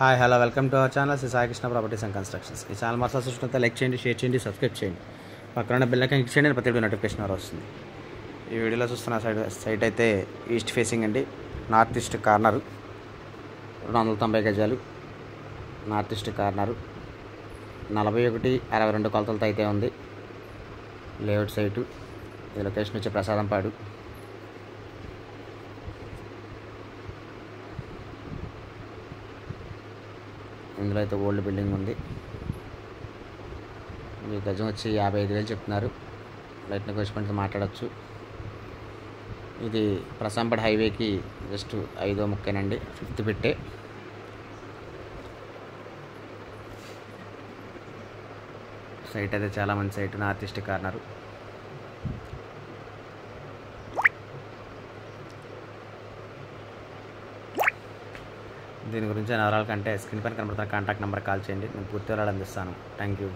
Hi hello welcome to our channel Shri Sai Krishna properties and constructions. ఈ channel మరొక చూసినంత like చేయండి, షేర్ చేయండి, సబ్స్క్రైబ్ చేయండి. పక్కన బెల్ ఐకాన్ క్లిక్ చేయండి, ప్రతి వీడియో నోటిఫికేషన్ వస్తుంది. ఈ వీడియోలో చూస్తున్న సైట్ అయితే ఈస్ట్ ఫేసింగ్ అండి, నార్త్ ఈస్ట్ కార్నరు, 290 గజాలు, నార్త్ ఈస్ట్ కార్నరు, 41/62 కొలతలతో అయితే ఉంది. Layout site. ఇది లొకేషన్ వచ్చి ప్రసాదంపాడు. ఇందులో అయితే ఓల్డ్ బిల్డింగ్ ఉంది. ఈ గజం వచ్చి 55,000 చెప్తున్నారు. లైట్ నెగోషియేషన్తో మాట్లాడచ్చు. ఇది ప్రసాంపడ్ హైవేకి జస్ట్ 5వ ముక్కేనండి, 5th పెట్టే. సైట్ అయితే చాలా మంచి సైట్, నార్త్ ఈస్ట్ కార్నరు. దీని గురించి వివరాల కంటే స్క్రీన్ పైన కనబడుతున్న కాంటాక్ట్ నెంబర్ కాల్ చేయండి, నేను పూర్తి వివరాలు అందిస్తాను. Thank you.